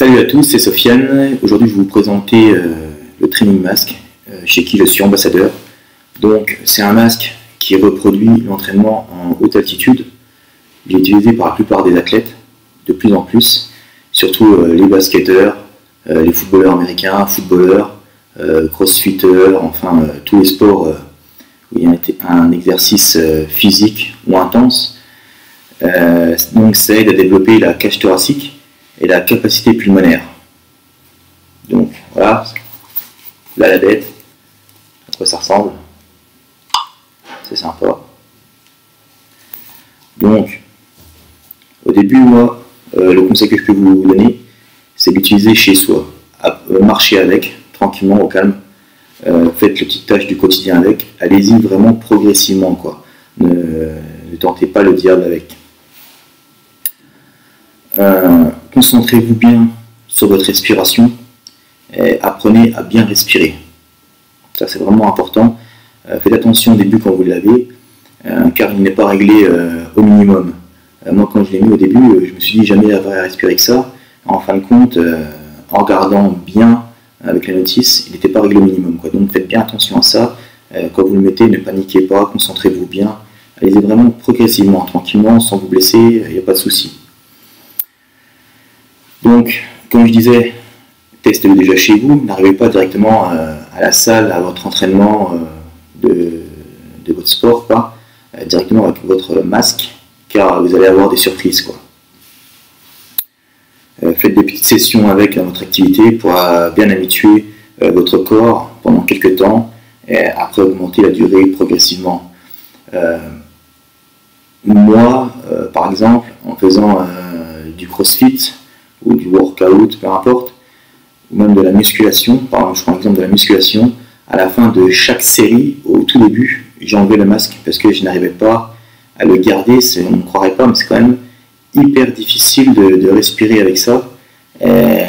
Salut à tous, c'est Sofiane. Aujourd'hui, je vais vous présenter le Training Mask, chez qui je suis ambassadeur. Donc, c'est un masque qui reproduit l'entraînement en haute altitude. Il est utilisé par la plupart des athlètes, de plus en plus, surtout les basketteurs, les footballeurs américains, footballeurs, crossfitters, enfin tous les sports où il y a un exercice physique ou intense. Donc, ça aide à développer la cage thoracique et la capacité pulmonaire. Donc voilà, là la bête, à quoi ça ressemble, c'est sympa. Donc, au début, moi, le conseil que je peux vous donner, c'est d'utiliser chez soi, marcher avec, tranquillement, au calme, faites les petites tâches du quotidien avec, allez-y vraiment progressivement, quoi. Ne tentez pas le diable avec. Concentrez-vous bien sur votre respiration et apprenez à bien respirer. Ça, c'est vraiment important. Faites attention au début quand vous l'avez, car il n'est pas réglé au minimum. Moi, quand je l'ai mis au début, je me suis dit jamais j'arriverai à respirer que ça. En fin de compte, en regardant bien avec la notice, il n'était pas réglé au minimum, quoi. Donc faites bien attention à ça. Quand vous le mettez, ne paniquez pas, concentrez-vous bien. Allez-y vraiment progressivement, tranquillement, sans vous blesser, il n'y a pas de souci. Donc, comme je disais, testez-le déjà chez vous. N'arrivez pas directement à la salle, à votre entraînement de votre sport, quoi, directement avec votre masque, car vous allez avoir des surprises, quoi. Faites des petites sessions avec votre activité pour bien habituer votre corps pendant quelques temps et après augmenter la durée progressivement. Moi, par exemple, en faisant du crossfit, ou du workout, peu importe, ou même de la musculation, par exemple, je prends l'exemple de la musculation, à la fin de chaque série, au tout début, j'ai enlevé le masque parce que je n'arrivais pas à le garder, on ne croirait pas, mais c'est quand même hyper difficile de respirer avec ça. Et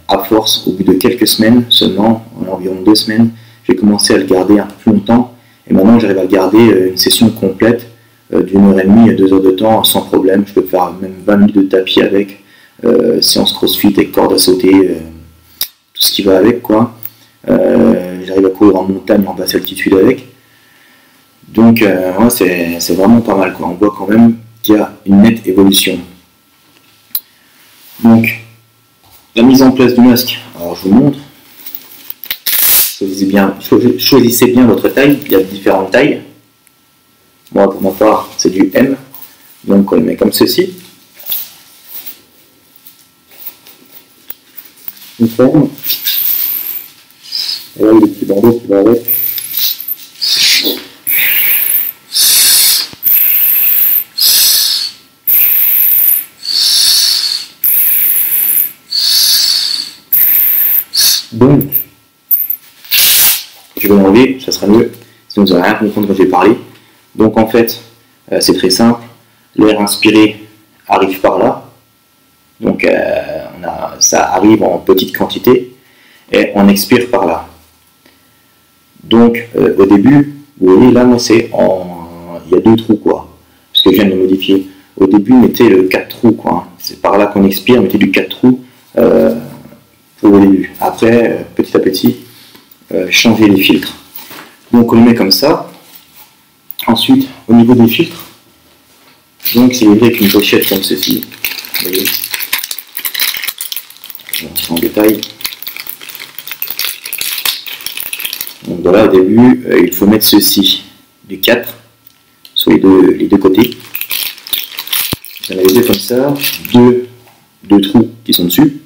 à force, au bout de quelques semaines seulement, environ 2 semaines, j'ai commencé à le garder un peu plus longtemps, et maintenant j'arrive à garder une session complète d'1h30 à 2 heures de temps sans problème. Je peux faire même 20 minutes de tapis avec, séance crossfit avec corde à sauter, tout ce qui va avec, quoi. J'arrive à courir en montagne en basse altitude avec. Donc ouais, c'est vraiment pas mal, quoi. On voit quand même qu'il y a une nette évolution. Donc la mise en place du masque, alors je vous montre. Choisissez bien votre taille, il y a différentes tailles. Moi pour ma part c'est du M, donc on le met comme ceci. Une forme. Et là, il y a des petits bandeaux qui vont avec. Donc, je vais l'enlever, ça sera mieux, sinon vous n'allez rien comprendre quand je vais parler. Donc en fait, c'est très simple. L'air inspiré arrive par là. Donc ça arrive en petite quantité et on expire par là. Donc au début, vous voyez là, moi il y a 2 trous, quoi, parce que je viens de le modifier. Au début, mettez le 4 trous, quoi. C'est par là qu'on expire, mettez du 4 trous pour le début. Après, petit à petit, changez les filtres. Donc on le met comme ça. Ensuite, au niveau des filtres, donc c'est avec une pochette comme ceci. Vous voyez. En détail. Donc voilà, au début, il faut mettre ceci, du 4 sur les deux côtés. Vous en avez 2 comme ça, deux trous qui sont dessus,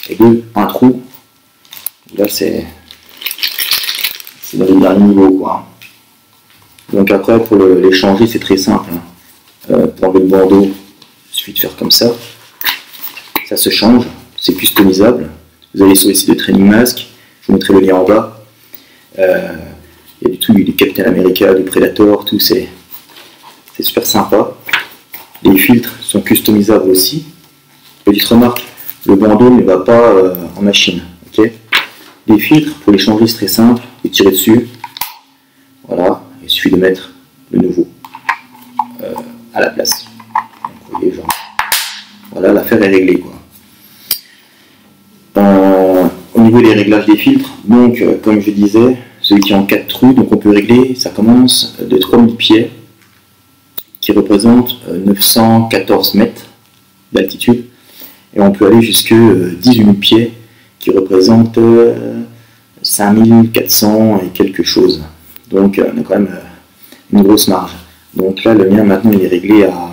et un trou. Là, c'est dans les derniers niveaux, quoi. Donc après, pour les changer, c'est très simple. Pour enlever le bandeau, il suffit de faire comme ça. Ça se change. C'est customisable. Vous allez sur le site de Training Mask, je vous mettrai le lien en bas. Il y a du tout, du Captain America, du Predator, tout, c'est super sympa. Les filtres sont customisables aussi. Petite remarque, le bandeau ne va pas en machine. Okay. Les filtres, pour les changer, c'est très simple. Vous tirez dessus. Voilà, il suffit de mettre le nouveau à la place. Donc, vous voyez, genre, voilà, l'affaire est réglée, quoi. niveau des réglages des filtres, donc comme je disais, celui qui est en 4 trous, donc on peut régler, ça commence de 3000 pieds, qui représente 914 mètres d'altitude, et on peut aller jusque 18 000 pieds, qui représente 5400 et quelque chose. Donc on a quand même une grosse marge. Donc là, le mien maintenant il est réglé à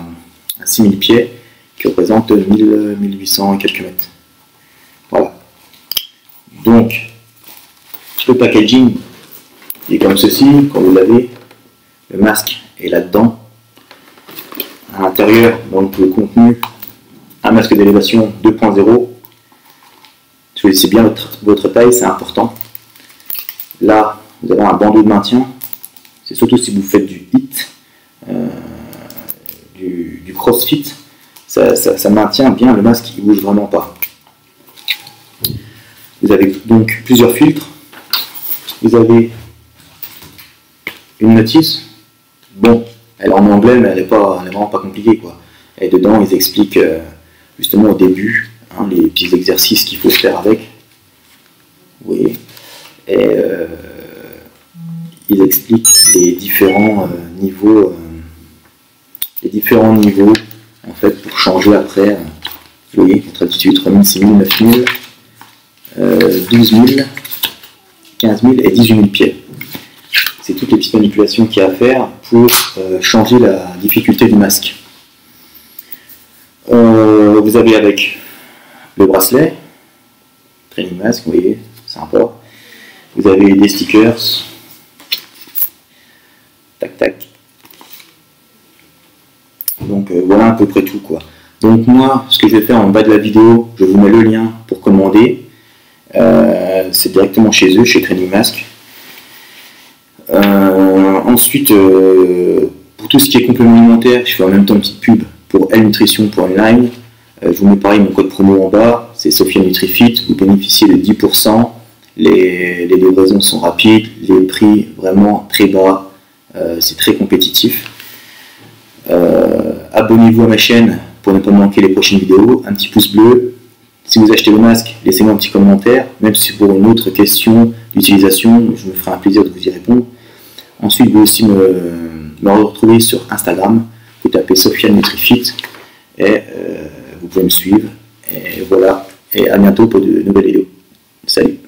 6000 pieds, qui représente 1800 et quelques mètres. Voilà. Donc, le packaging est comme ceci, comme vous l'avez. Le masque est là-dedans. À l'intérieur, donc le contenu, un masque d'élévation 2.0. Choisissez bien votre taille, c'est important. Là, vous avez un bandeau de maintien. C'est surtout si vous faites du HIIT, du crossfit. Ça maintient bien le masque, il ne bouge vraiment pas. Vous avez donc plusieurs filtres. Vous avez une notice. Bon, elle est en anglais, mais elle est vraiment pas compliquée, quoi. Et dedans, ils expliquent justement au début les petits exercices qu'il faut faire avec. Vous voyez. Et ils expliquent les différents niveaux. En fait, pour changer après. Vous voyez, votre altitude 3000, 6000, 9000. 12 000, 15 000 et 18 000 pieds. C'est toutes les petites manipulations qu'il y a à faire pour changer la difficulté du masque. Vous avez avec le bracelet, training mask, vous voyez, sympa. Vous avez des stickers, tac tac. Donc voilà à peu près tout, quoi. Donc moi, ce que je vais faire en bas de la vidéo, je vous mets le lien pour commander. C'est directement chez eux, chez Training Mask. Ensuite, pour tout ce qui est complément alimentaire, je fais en même temps une petite pub pour L-Nutrition pour online. Je vous mets pareil mon code promo en bas, c'est Sofiane NutriFit. Vous bénéficiez de 10%. Les livraisons sont rapides, les prix vraiment très bas, c'est très compétitif. Abonnez-vous à ma chaîne pour ne pas manquer les prochaines vidéos. Un petit pouce bleu. Si vous achetez le masque, laissez-moi un petit commentaire, même si c'est pour une autre question d'utilisation, je me ferai un plaisir de vous y répondre. Ensuite, vous pouvez aussi me retrouver sur Instagram, vous tapez Sofiane NutriFit et vous pouvez me suivre. Et voilà, et à bientôt pour de nouvelles vidéos. Salut!